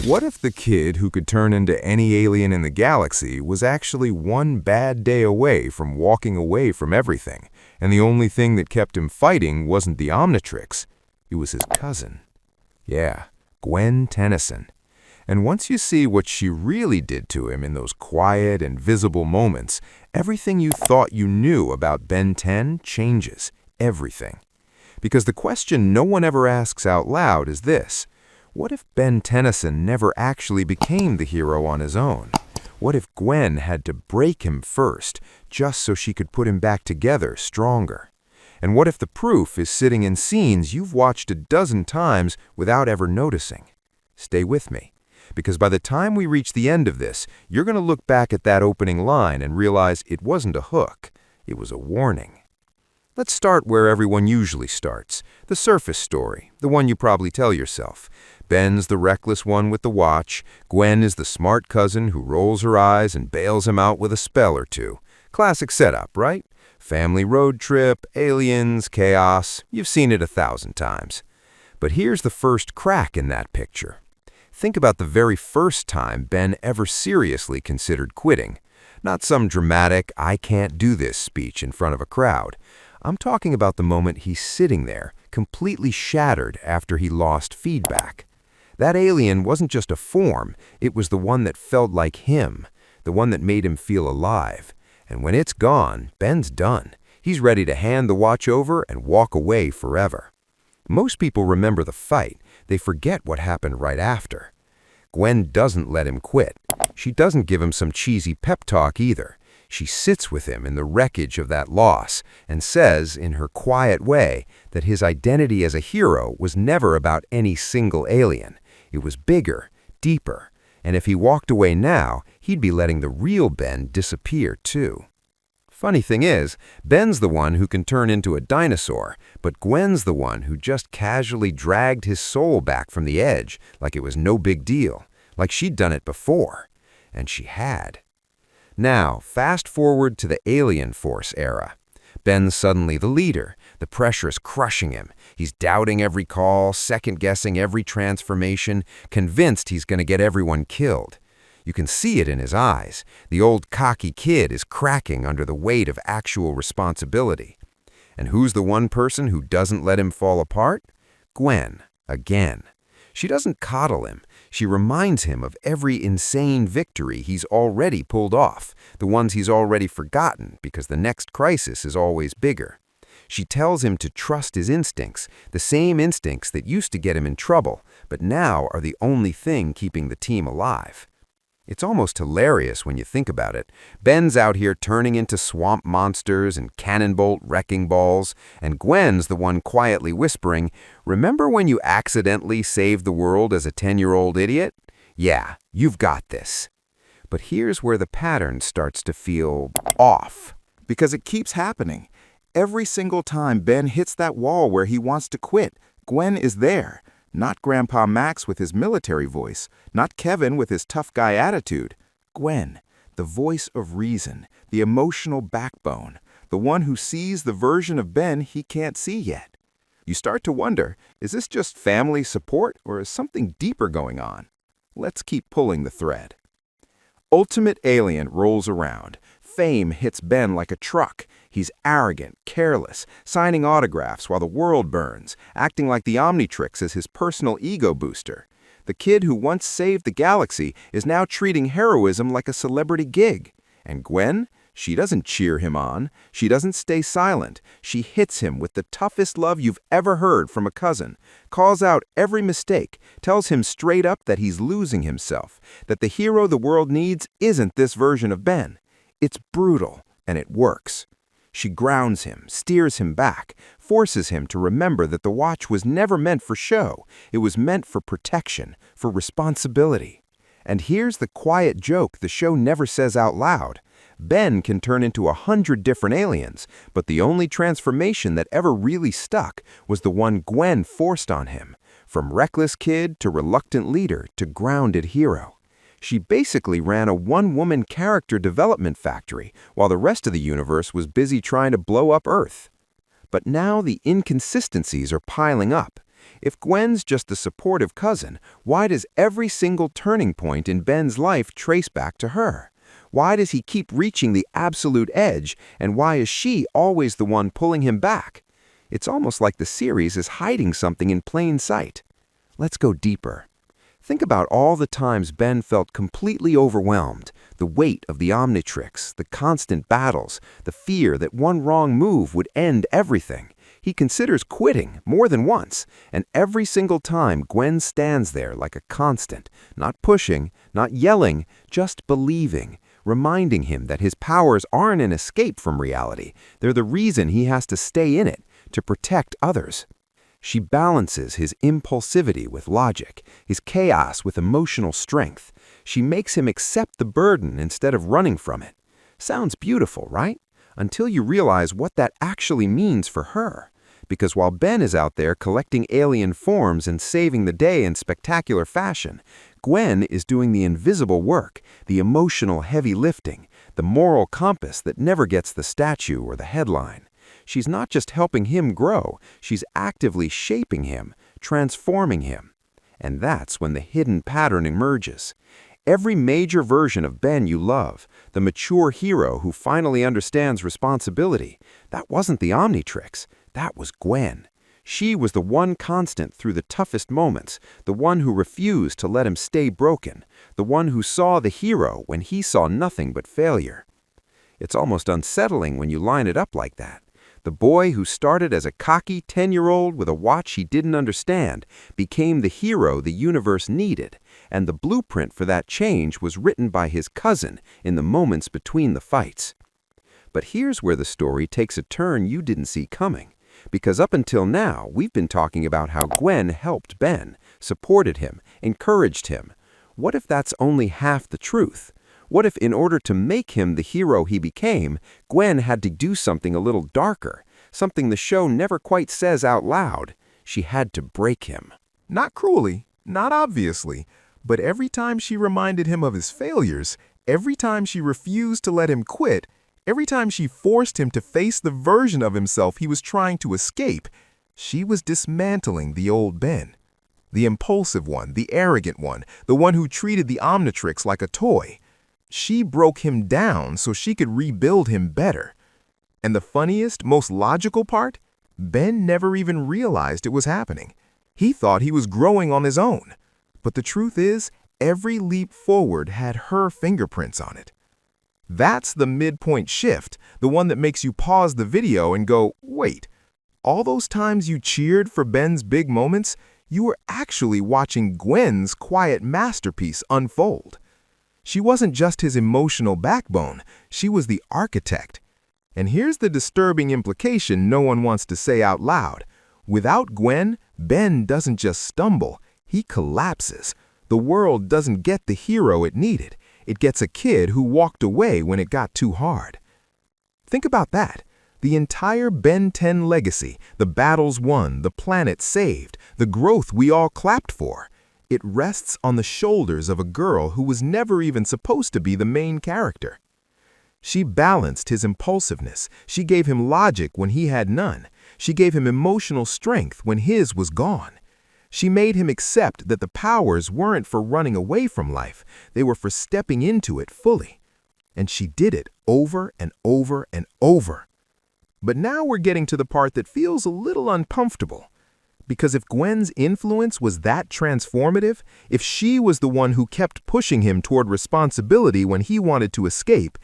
What if the kid who could turn into any alien in the galaxy was actually one bad day away from walking away from everything, and the only thing that kept him fighting wasn't the Omnitrix, it was his cousin? Yeah, Gwen Tennyson. And once you see what she really did to him in those quiet and visible moments, everything you thought you knew about Ben 10 changes. Everything. Because the question no one ever asks out loud is this: what if Ben Tennyson never actually became the hero on his own? What if Gwen had to break him first, just so she could put him back together stronger? And what if the proof is sitting in scenes you've watched a dozen times without ever noticing? Stay with me, because by the time we reach the end of this, you're going to look back at that opening line and realize it wasn't a hook, it was a warning. Let's start where everyone usually starts, the surface story, the one you probably tell yourself. Ben's the reckless one with the watch, Gwen is the smart cousin who rolls her eyes and bails him out with a spell or two. Classic setup, right? Family road trip, aliens, chaos, you've seen it 1,000 times. But here's the first crack in that picture. Think about the very first time Ben ever seriously considered quitting. Not some dramatic, I can't do this speech in front of a crowd. I'm talking about the moment he's sitting there, completely shattered after he lost feedback. That alien wasn't just a form, it was the one that felt like him, the one that made him feel alive. And when it's gone, Ben's done. He's ready to hand the watch over and walk away forever. Most people remember the fight, they forget what happened right after. Gwen doesn't let him quit. She doesn't give him some cheesy pep talk either. She sits with him in the wreckage of that loss and says, in her quiet way, that his identity as a hero was never about any single alien. It was bigger, deeper, and if he walked away now, he'd be letting the real Ben disappear too. Funny thing is, Ben's the one who can turn into a dinosaur, but Gwen's the one who just casually dragged his soul back from the edge like it was no big deal, like she'd done it before. And she had. Now, fast forward to the Alien Force era. Ben's suddenly the leader. The pressure is crushing him. He's doubting every call, second-guessing every transformation, convinced he's going to get everyone killed. You can see it in his eyes. The old cocky kid is cracking under the weight of actual responsibility. And who's the one person who doesn't let him fall apart? Gwen, again. She doesn't coddle him. She reminds him of every insane victory he's already pulled off, the ones he's already forgotten because the next crisis is always bigger. She tells him to trust his instincts, the same instincts that used to get him in trouble, but now are the only thing keeping the team alive. It's almost hilarious when you think about it. Ben's out here turning into swamp monsters and cannonbolt wrecking balls, and Gwen's the one quietly whispering, "Remember when you accidentally saved the world as a 10-year-old idiot? Yeah, you've got this." But here's where the pattern starts to feel off. Because it keeps happening. Every single time Ben hits that wall where he wants to quit, Gwen is there. Not Grandpa Max with his military voice, not Kevin with his tough guy attitude. Gwen, the voice of reason, the emotional backbone, the one who sees the version of Ben he can't see yet. You start to wonder, is this just family support or is something deeper going on? Let's keep pulling the thread. Ultimate Alien rolls around. Fame hits Ben like a truck. He's arrogant, careless, signing autographs while the world burns, acting like the Omnitrix is his personal ego booster. The kid who once saved the galaxy is now treating heroism like a celebrity gig. And Gwen? She doesn't cheer him on. She doesn't stay silent. She hits him with the toughest love you've ever heard from a cousin, calls out every mistake, tells him straight up that he's losing himself, that the hero the world needs isn't this version of Ben. It's brutal, and it works. She grounds him, steers him back, forces him to remember that the watch was never meant for show. It was meant for protection, for responsibility. And here's the quiet joke the show never says out loud. Ben can turn into 100 different aliens, but the only transformation that ever really stuck was the one Gwen forced on him, from reckless kid to reluctant leader to grounded hero. She basically ran a one-woman character development factory while the rest of the universe was busy trying to blow up Earth. But now the inconsistencies are piling up. If Gwen's just a supportive cousin, why does every single turning point in Ben's life trace back to her? Why does he keep reaching the absolute edge, and why is she always the one pulling him back? It's almost like the series is hiding something in plain sight. Let's go deeper. Think about all the times Ben felt completely overwhelmed, the weight of the Omnitrix, the constant battles, the fear that one wrong move would end everything. He considers quitting more than once, and every single time Gwen stands there like a constant, not pushing, not yelling, just believing, reminding him that his powers aren't an escape from reality. They're the reason he has to stay in it, to protect others. She balances his impulsivity with logic, his chaos with emotional strength. She makes him accept the burden instead of running from it. Sounds beautiful, right? Until you realize what that actually means for her. Because while Ben is out there collecting alien forms and saving the day in spectacular fashion, Gwen is doing the invisible work, the emotional heavy lifting, the moral compass that never gets the statue or the headline. She's not just helping him grow, she's actively shaping him, transforming him. And that's when the hidden pattern emerges. Every major version of Ben you love, the mature hero who finally understands responsibility, that wasn't the Omnitrix, that was Gwen. She was the one constant through the toughest moments, the one who refused to let him stay broken, the one who saw the hero when he saw nothing but failure. It's almost unsettling when you line it up like that. The boy who started as a cocky 10-year-old with a watch he didn't understand became the hero the universe needed, and the blueprint for that change was written by his cousin in the moments between the fights. But here's where the story takes a turn you didn't see coming, because up until now we've been talking about how Gwen helped Ben, supported him, encouraged him. What if that's only half the truth? What if in order to make him the hero he became, Gwen had to do something a little darker, something the show never quite says out loud? She had to break him. Not cruelly, not obviously, but every time she reminded him of his failures, every time she refused to let him quit, every time she forced him to face the version of himself he was trying to escape, she was dismantling the old Ben. The impulsive one, the arrogant one, the one who treated the Omnitrix like a toy. She broke him down so she could rebuild him better. And the funniest, most logical part? Ben never even realized it was happening. He thought he was growing on his own. But the truth is, every leap forward had her fingerprints on it. That's the midpoint shift, the one that makes you pause the video and go, wait, all those times you cheered for Ben's big moments, you were actually watching Gwen's quiet masterpiece unfold. She wasn't just his emotional backbone, she was the architect. And here's the disturbing implication no one wants to say out loud. Without Gwen, Ben doesn't just stumble, he collapses. The world doesn't get the hero it needed. It gets a kid who walked away when it got too hard. Think about that. The entire Ben 10 legacy, the battles won, the planet saved, the growth we all clapped for. It rests on the shoulders of a girl who was never even supposed to be the main character. She balanced his impulsiveness. She gave him logic when he had none. She gave him emotional strength when his was gone. She made him accept that the powers weren't for running away from life. They were for stepping into it fully. And she did it over and over and over. But now we're getting to the part that feels a little uncomfortable. Because if Gwen's influence was that transformative, if she was the one who kept pushing him toward responsibility when he wanted to escape,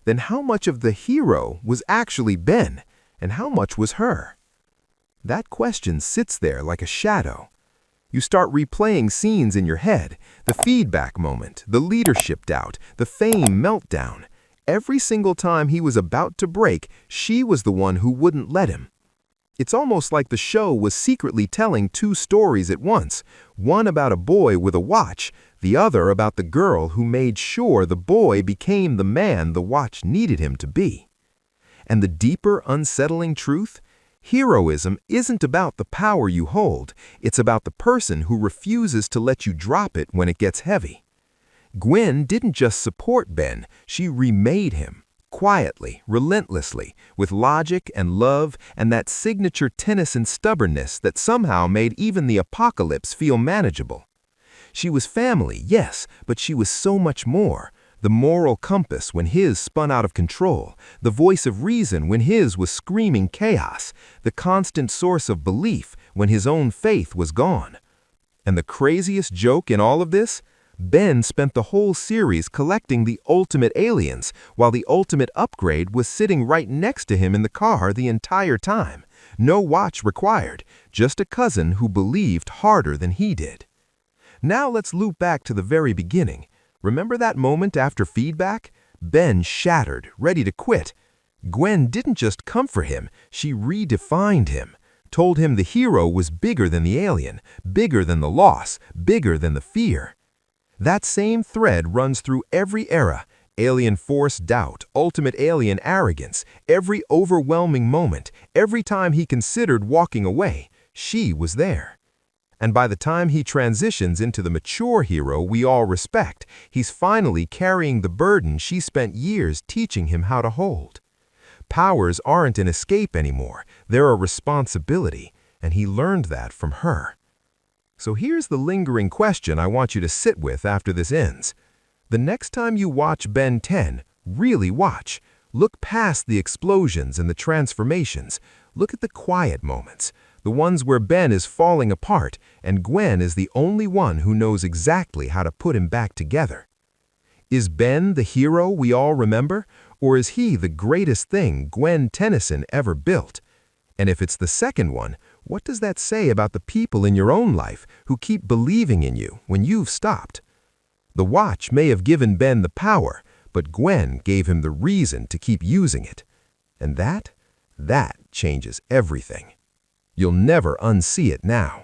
then how much of the hero was actually Ben, and how much was her? That question sits there like a shadow. You start replaying scenes in your head, the feedback moment, the leadership doubt, the fame meltdown. Every single time he was about to break, she was the one who wouldn't let him. It's almost like the show was secretly telling two stories at once, one about a boy with a watch, the other about the girl who made sure the boy became the man the watch needed him to be. And the deeper, unsettling truth? Heroism isn't about the power you hold, it's about the person who refuses to let you drop it when it gets heavy. Gwen didn't just support Ben, she remade him. Quietly, relentlessly, with logic and love and that signature Tennyson stubbornness that somehow made even the apocalypse feel manageable. She was family, yes, but she was so much more. The moral compass when his spun out of control, the voice of reason when his was screaming chaos, the constant source of belief when his own faith was gone. And the craziest joke in all of this? Ben spent the whole series collecting the ultimate aliens, while the ultimate upgrade was sitting right next to him in the car the entire time. No watch required, just a cousin who believed harder than he did. Now let's loop back to the very beginning. Remember that moment after feedback? Ben shattered, ready to quit. Gwen didn't just comfort him, she redefined him. Told him the hero was bigger than the alien, bigger than the loss, bigger than the fear. That same thread runs through every era, alien force doubt, ultimate alien arrogance, every overwhelming moment, every time he considered walking away, she was there. And by the time he transitions into the mature hero we all respect, he's finally carrying the burden she spent years teaching him how to hold. Powers aren't an escape anymore, they're a responsibility, and he learned that from her. So here's the lingering question I want you to sit with after this ends. The next time you watch Ben 10, really watch. Look past the explosions and the transformations. Look at the quiet moments, the ones where Ben is falling apart and Gwen is the only one who knows exactly how to put him back together. Is Ben the hero we all remember, or is he the greatest thing Gwen Tennyson ever built? And if it's the second one, what does that say about the people in your own life who keep believing in you when you've stopped? The watch may have given Ben the power, but Gwen gave him the reason to keep using it. And that changes everything. You'll never unsee it now.